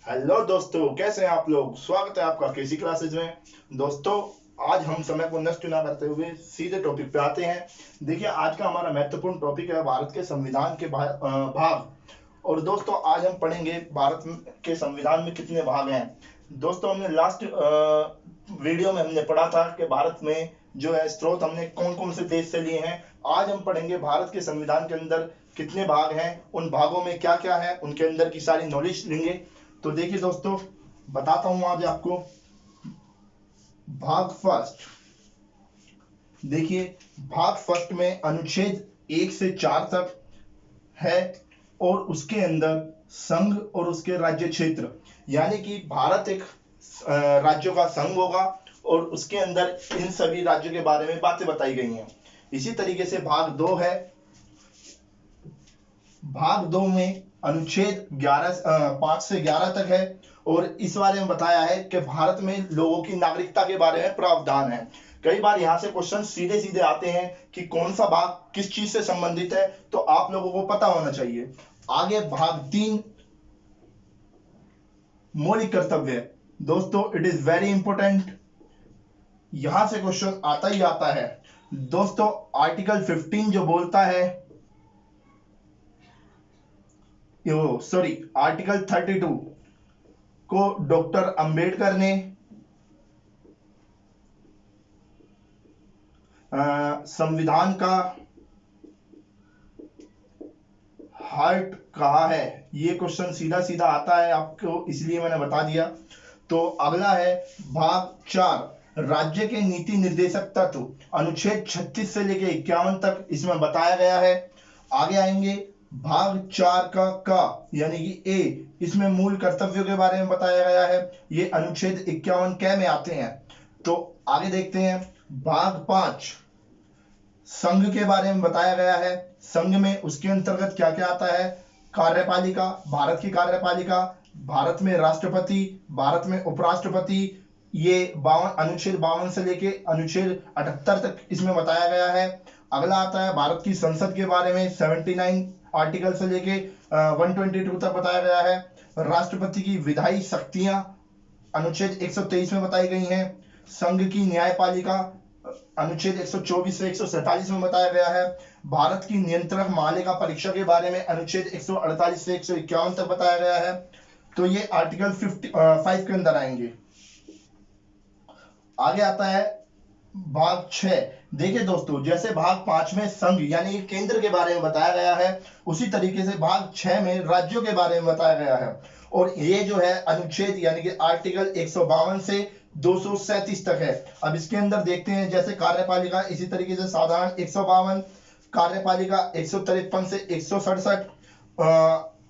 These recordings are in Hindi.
हेलो दोस्तों, कैसे हैं आप लोग। स्वागत है आपका केसी क्लासेज में। दोस्तों, आज हम समय को नष्ट न करते हुए सीधे टॉपिक पे आते हैं। देखिए, आज का हमारा महत्वपूर्ण टॉपिक है भारत के संविधान के भाग। और दोस्तों, आज हम पढ़ेंगे भारत के संविधान में कितने भाग हैं। दोस्तों, हमने लास्ट वीडियो में हमने पढ़ा था कि भारत में जो है स्रोत हमने कौन कौन से देश से लिए हैं। आज हम पढ़ेंगे भारत के संविधान के अंदर कितने भाग हैं, उन भागों में क्या क्या है, उनके अंदर की सारी नॉलेज लेंगे। तो देखिए दोस्तों, बताता हूं आज आपको। भाग फर्स्ट, देखिए भाग फर्स्ट में अनुच्छेद 1 से 4 तक है और उसके अंदर संघ और उसके राज्य क्षेत्र, यानी कि भारत एक राज्यों का संघ होगा और उसके अंदर इन सभी राज्यों के बारे में बातें बताई गई हैं। इसी तरीके से भाग 2 है। भाग 2 में अनुच्छेद 5 से 11 तक है और इस बारे में बताया है कि भारत में लोगों की नागरिकता के बारे में प्रावधान है। कई बार यहां से क्वेश्चन सीधे सीधे आते हैं कि कौन सा भाग किस चीज से संबंधित है, तो आप लोगों को पता होना चाहिए। आगे भाग 3, मौलिक कर्तव्य। दोस्तों, इट इज वेरी इंपॉर्टेंट, यहां से क्वेश्चन आता ही आता है। दोस्तों, आर्टिकल 15 जो बोलता है, आर्टिकल 32 को डॉक्टर अंबेडकर ने संविधान का हार्ट कहा है। ये क्वेश्चन सीधा सीधा आता है आपको, इसलिए मैंने बता दिया। तो अगला है भाग 4, राज्य के नीति निर्देशक तत्व, अनुच्छेद 36 से लेकर 51 तक इसमें बताया गया है। आगे आएंगे भाग 4 का यानी कि ए, इसमें मूल कर्तव्यों के बारे में बताया गया है। ये अनुच्छेद 51 क में आते हैं। तो आगे देखते हैं भाग 5, संघ के बारे में बताया गया है। संघ में उसके अंतर्गत क्या क्या आता है। कार्यपालिका, भारत की कार्यपालिका, भारत में राष्ट्रपति, भारत में उपराष्ट्रपति, ये 52 अनुच्छेद 52 से लेके अनुच्छेद 78 तक इसमें बताया गया है। अगला आता है भारत की संसद के बारे में, 79 आर्टिकल से लेके 122 तक बताया गया है। राष्ट्रपति की विधायी शक्तियां अनुच्छेद 123 में बताई गई हैं। संघ की न्यायपालिका अनुच्छेद 124 से 147 में बताया गया है। भारत की नियंत्रक महालेखा परीक्षा के बारे में अनुच्छेद 148 से 151 तक बताया गया है। तो ये आर्टिकल 5 के अंदर आएंगे। आगे आता है भाग 6। देखिए दोस्तों, जैसे भाग 5 में संघ यानी केंद्र के बारे में बताया गया है, उसी तरीके से भाग 6 में राज्यों के बारे में बताया गया है। और ये जो है अनुच्छेद यानी कि आर्टिकल 152 से 237 तक है। अब इसके अंदर देखते हैं, जैसे कार्यपालिका, इसी तरीके से साधारण 152, कार्यपालिका 153 से 167,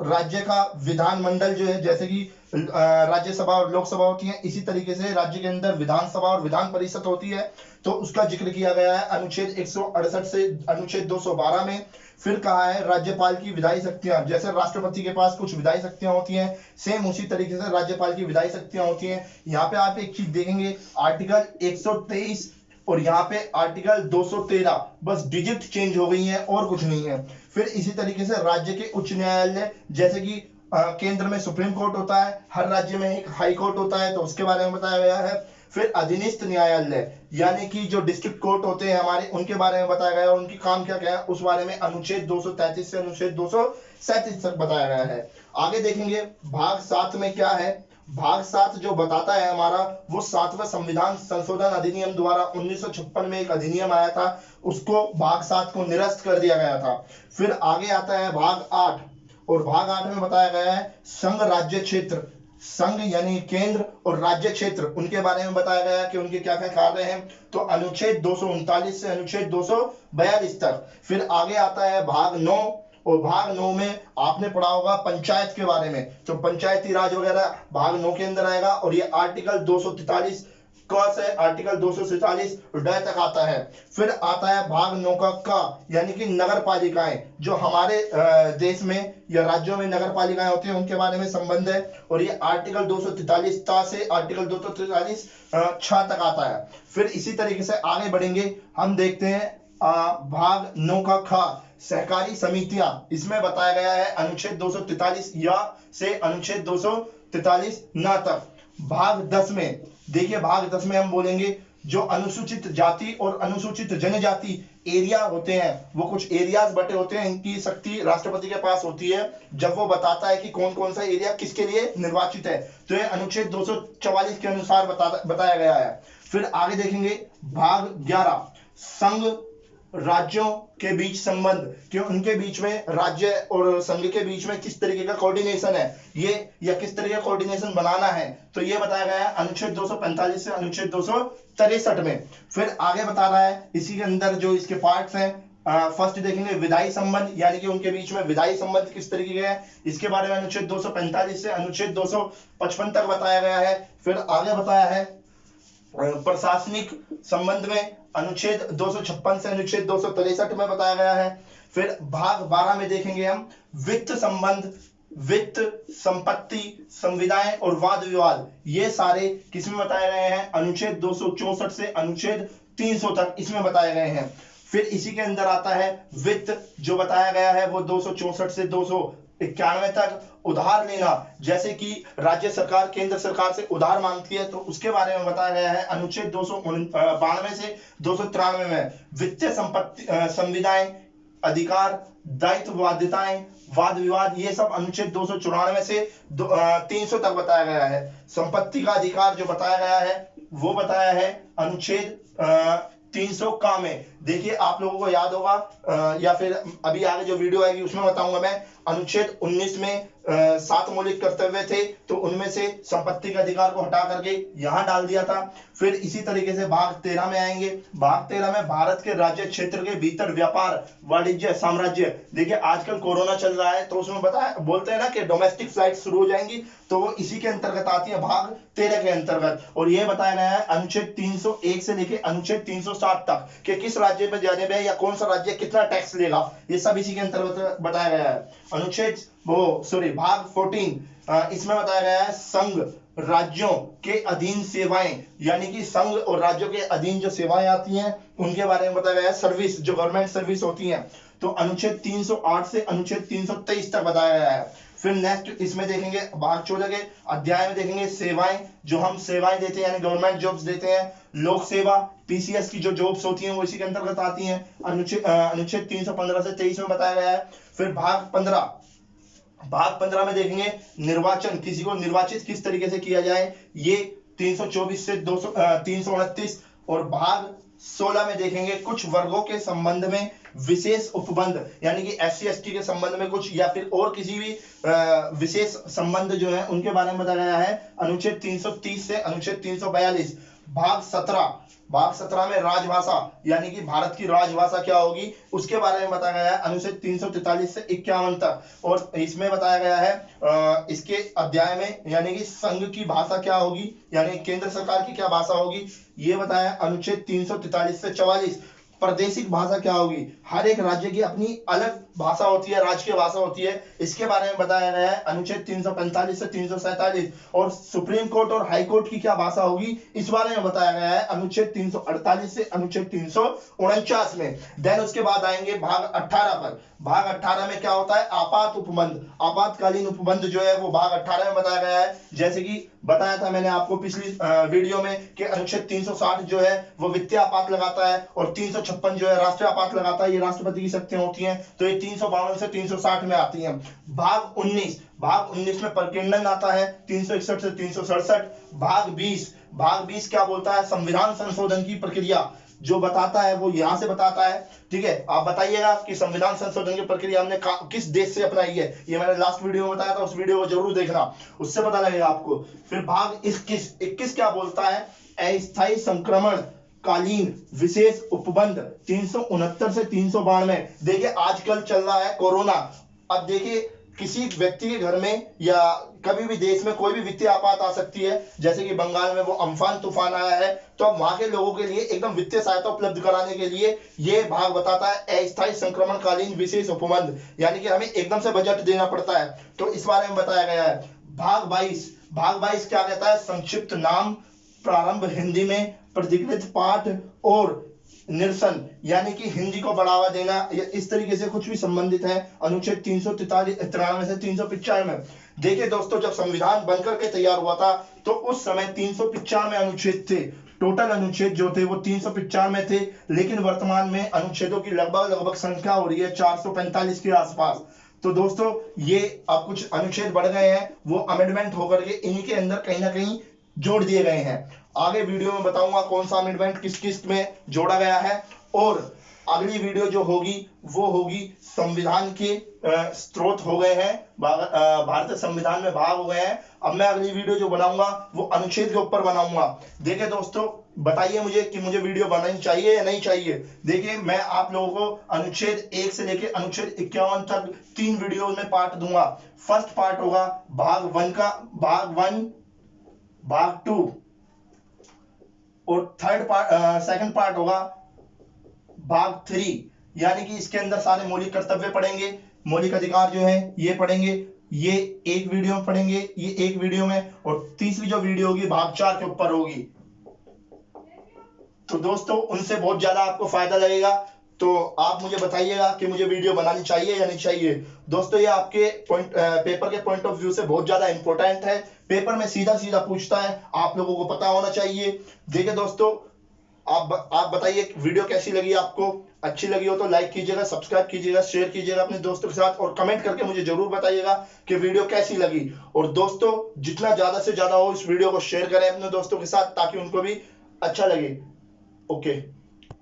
राज्य का विधानमंडल जो है, जैसे कि राज्यसभा और लोकसभा होती है, इसी तरीके से राज्य के अंदर विधानसभा और विधान परिषद होती है, तो उसका जिक्र किया गया है अनुच्छेद 168 से अनुच्छेद 212 में। फिर कहा है राज्यपाल की विधायी शक्तियां, जैसे राष्ट्रपति के पास कुछ विधायी शक्तियां होती हैं, सेम उसी तरीके से राज्यपाल की विधायी शक्तियां होती हैं। यहाँ पे आप एक चीज देखेंगे, आर्टिकल 123 और यहाँ पे आर्टिकल 213, बस डिजिट चेंज हो गई हैं और कुछ नहीं है। फिर इसी तरीके से राज्य के उच्च न्यायालय, जैसे कि केंद्र में सुप्रीम कोर्ट होता है, हर राज्य में एक हाई कोर्ट होता है, तो उसके बारे में बताया गया है। फिर अधीनस्थ न्यायालय यानी कि जो डिस्ट्रिक्ट कोर्ट होते हैं हमारे, उनके बारे में बताया गया है, उनकी काम क्या क्या है उस बारे में अनुच्छेद 233 से अनुच्छेद 237 तक बताया गया है। आगे देखेंगे भाग 7 में क्या है। भाग 7 जो बताता है हमारा, वो 7वां संविधान संशोधन अधिनियम द्वारा 1956 में एक अधिनियम आया था, उसको भाग 7 को निरस्त कर दिया गया था। फिर आगे आता है भाग 8 और भाग 8 में बताया गया है संघ राज्य क्षेत्र, संघ यानी केंद्र और राज्य क्षेत्र, उनके बारे में बताया गया कि उनके क्या क्या कार्य हैं। तो अनुच्छेद 239 से अनुच्छेद 242 तक। फिर आगे आता है भाग 9 और भाग 9 में आपने पढ़ा होगा पंचायत के बारे में, तो पंचायती राज वगैरह भाग 9 के अंदर आएगा। और ये आर्टिकल 243 क से आर्टिकल 247 ड तक आता है। फिर आता है भाग 9 का यानी कि नगर पालिकाएं, जो हमारे देश में या राज्यों में नगर पालिकाएं होती हैं, उनके बारे में संबंध है। और ये आर्टिकल 243 ता से आर्टिकल 243 छ तक आता है। फिर इसी तरीके से आगे बढ़ेंगे, हम देखते हैं भाग 9 का ख, सहकारी समितियां, इसमें बताया गया है अनुच्छेद 243 या से अनुच्छेद 343 न तक। भाग 10 में देखिए, भाग 10 में हम बोलेंगे जो अनुसूचित जाति और अनुसूचित जनजाति एरिया होते हैं, वो कुछ एरियाज बटे होते हैं, इनकी शक्ति राष्ट्रपति के पास होती है जब वो बताता है कि कौन कौन सा एरिया किसके लिए निर्वाचित है। तो ये अनुच्छेद 244 के अनुसार बताया गया है। फिर आगे देखेंगे भाग 11, संघ राज्यों के बीच संबंध, कि उनके बीच में, राज्य और संघ के बीच में किस तरीके का कोऑर्डिनेशन है ये, या किस तरीके का कोऑर्डिनेशन बनाना है, तो ये बताया गया है अनुच्छेद 245 से अनुच्छेद 263 में। फिर आगे बता रहा है इसी के अंदर जो इसके पार्ट्स हैं, फर्स्ट देखेंगे विधायी संबंध, यानी कि उनके बीच में विधायी संबंध किस तरीके के हैं, इसके बारे में अनुच्छेद 245 से अनुच्छेद 255 तक बताया गया है। फिर आगे बताया है प्रशासनिक संबंध में अनुच्छेद 256 से अनुच्छेद 263 में बताया गया है। फिर भाग 12 में देखेंगे हम वित्त संबंध, वित्त, संपत्ति, संविदाएं और वाद विवाद, ये सारे किसमें बताए गए हैं, अनुच्छेद 264 से अनुच्छेद 300 तक इसमें बताए गए हैं। फिर इसी के अंदर आता है वित्त, जो बताया गया है वो 264 से 291 तक। उधार लेना, जैसे कि राज्य सरकार केंद्र सरकार से उधार मांगती है, तो उसके बारे में बताया गया है अनुच्छेद 292 से 293 में। वित्तीय संपत्ति, संविदाएं, अधिकार, दायित्व, बाध्यताएं, वाद विवाद, ये सब अनुच्छेद 294 से 300 तक बताया गया है। संपत्ति का अधिकार जो बताया गया है वो बताया है अनुच्छेद 300 का में। देखिए आप लोगों को याद होगा, या फिर अभी आगे जो वीडियो आएगी उसमें बताऊंगा मैं, अनुच्छेद 19 में 7 मौलिक कर्तव्य थे, तो उनमें से संपत्ति के अधिकार को हटा करके यहां डाल दिया था। फिर इसी तरीके से भाग 13 में आएंगे। भाग 13 में भारत के राज्य क्षेत्र के भीतर व्यापार, वाणिज्य, साम्राज्य। देखिए आजकल कोरोना चल रहा है, तो उसमें बताया, बोलते हैं ना कि डोमेस्टिक फ्लाइट शुरू हो जाएंगी, तो वो इसी के अंतर्गत आती है, भाग 13 के अंतर्गत। और यह बताया गया है अनुच्छेद 301 से लेकर अनुच्छेद 307 तक कि किस राज्य में जाने में, या कौन सा राज्य कितना टैक्स लेगा, ये सब इसी के अंतर्गत बताया गया है। अनुच्छेद भाग 14, इसमें बताया गया है संघ राज्यों के अधीन सेवाएं, यानी कि संघ और राज्यों के अधीन जो सेवाएं आती हैं उनके बारे में बताया गया है। सर्विस, जो गवर्नमेंट सर्विस होती है, तो अनुच्छेद 308 से अनुच्छेद 323 तक बताया गया है। फिर नेक्स्ट इसमें देखेंगे भाग 14 के अध्याय में देखेंगे सेवाएं, जो हम सेवाएं देते हैं, यानी गवर्नमेंट जॉब्स देते हैं। लोक सेवा, पीसीएस की जो जॉब्स होती हैं वो इसी के अंतर्गत आती हैं। अनुच्छेद 315 से 23 में बताया गया है। फिर भाग 15 में देखेंगे निर्वाचन, किसी को निर्वाचित किस तरीके से किया जाए, ये 324 से 329। और भाग 16 में देखेंगे कुछ वर्गों के संबंध में विशेष उपबंध, यानी कि SC ST के संबंध में कुछ, या फिर और किसी भी विशेष संबंध जो है उनके बारे में बताया गया है अनुच्छेद 330 से अनुच्छेद 342। भाग 17 में राजभाषा, यानी कि भारत की राजभाषा क्या होगी उसके बारे में बताया गया है अनुच्छेद 343 से 51 तक। और इसमें बताया गया है इसके अध्याय में, यानी कि संघ की भाषा क्या होगी, यानी केंद्र सरकार की क्या भाषा होगी, ये बताया अनुच्छेद 343 से 44। प्रादेशिक भाषा क्या होगी, हर एक राज्य की अपनी अलग भाषा होती है, राजकीय भाषा होती है, इसके बारे में बताया गया है अनुच्छेद 345 से 347। और सुप्रीम कोर्ट और हाई कोर्ट की क्या भाषा होगी इस बारे में बताया गया है अनुच्छेद 348 से अनुच्छेद 349 में। देन उसके बाद आएंगे भाग 18 पर। भाग 18 में क्या होता है, आपात उपबंध, आपातकालीन उपबंध जो है वो भाग 18 में बताया गया है। जैसे कि बताया था मैंने आपको पिछली वीडियो में कि अनुच्छेद 360 जो है वो वित्तीय आपात लगाता है, और 356 जो है राष्ट्रीय आपात लगाता है, ये राष्ट्रपति की शक्तियां होती हैं, तो ये 352 से 360 में आती हैं। भाग 19 में प्रकीर्णन आता है 361 से 367। भाग 20 क्या बोलता है, संविधान संशोधन की प्रक्रिया जो बताता है वो यहां से बताता है। ठीक है, आप बताइएगा कि संविधान संशोधन की प्रक्रिया हमने किस देश से अपनाई है, ये मैंने लास्ट वीडियो में बताया था, उस वीडियो को जरूर देखना, उससे पता लगेगा आपको। फिर भाग 21 क्या बोलता है, अस्थायी संक्रमण कालीन विशेष उपबंध 369 से 392। देखिए आजकल चल रहा है कोरोना, अब देखिए किसी व्यक्ति के घर में या कभी भी देश में कोई भी वित्तीय आपात आ सकती है, जैसे कि बंगाल में वो अम्फान तूफान आया है, तो अब वहां के लोगों के लिए एकदम वित्तीय सहायता उपलब्ध कराने के लिए ये भाग बताता है अस्थायी संक्रमणकालीन विशेष उपबंध, यानी कि हमें एकदम से बजट देना पड़ता है, तो इस बारे में बताया गया है। भाग 22 क्या कहता है, संक्षिप्त नाम, प्रारंभ हिंदी में, प्रतिकृत पाठ और निरसन यानी कि हिंदी को बढ़ावा देना, या इस तरीके से कुछ भी संबंधित है अनुच्छेद 393 से 395। देखिए दोस्तों, जब संविधान बनकर के तैयार हुआ था तो उस समय 395 अनुच्छेद थे। टोटल अनुच्छेद जो थे वो 395 थे, लेकिन वर्तमान में अनुच्छेदों की लगभग संख्या हो रही है 445 के आसपास। तो दोस्तों ये अब कुछ अनुच्छेद बढ़ गए हैं, वो अमेंडमेंट होकर के इन्हीं के अंदर कहीं ना कहीं जोड़ दिए गए हैं। आगे वीडियो में बताऊंगा कौन सा अमेंडमेंट किस किस में जोड़ा गया है। और अगली वीडियो जो होगी वो होगी संविधान के स्रोत हो गए हैं, भारतीय संविधान में भाग हो गए हैं। अब मैं अगली वीडियो जो बनाऊंगा वो अनुच्छेद के ऊपर बनाऊंगा। देखिए दोस्तों, बताइए मुझे कि मुझे वीडियो बनानी चाहिए या नहीं चाहिए। देखिए, मैं आप लोगों को अनुच्छेद 1 से लेकर अनुच्छेद 51 तक 3 वीडियो में पार्ट दूंगा। फर्स्ट पार्ट होगा भाग 1 का, भाग 1, भाग 2, और सेकंड पार्ट होगा भाग 3, यानी कि इसके अंदर सारे मौलिक कर्तव्य पढ़ेंगे, मौलिक अधिकार जो है ये पढ़ेंगे। ये एक वीडियो में पढ़ेंगे, ये एक वीडियो में। और तीसरी जो वीडियो होगी भाग 4 के ऊपर होगी। तो दोस्तों उनसे बहुत ज्यादा आपको फायदा लगेगा। तो आप मुझे बताइएगा कि मुझे वीडियो बनानी चाहिए या नहीं चाहिए। दोस्तों ये आपके पेपर के पॉइंट ऑफ व्यू से बहुत ज्यादा इंपॉर्टेंट है। पेपर में सीधा सीधा पूछता है, आप लोगों को पता होना चाहिए। देखिए दोस्तों, आप बताइए वीडियो कैसी लगी आपको। अच्छी लगी हो तो लाइक कीजिएगा, सब्सक्राइब कीजिएगा, शेयर कीजिएगा अपने दोस्तों के साथ, और कमेंट करके मुझे जरूर बताइएगा कि वीडियो कैसी लगी। और दोस्तों जितना ज्यादा से ज्यादा हो इस वीडियो को शेयर करें अपने दोस्तों के साथ, ताकि उनको भी अच्छा लगे। ओके।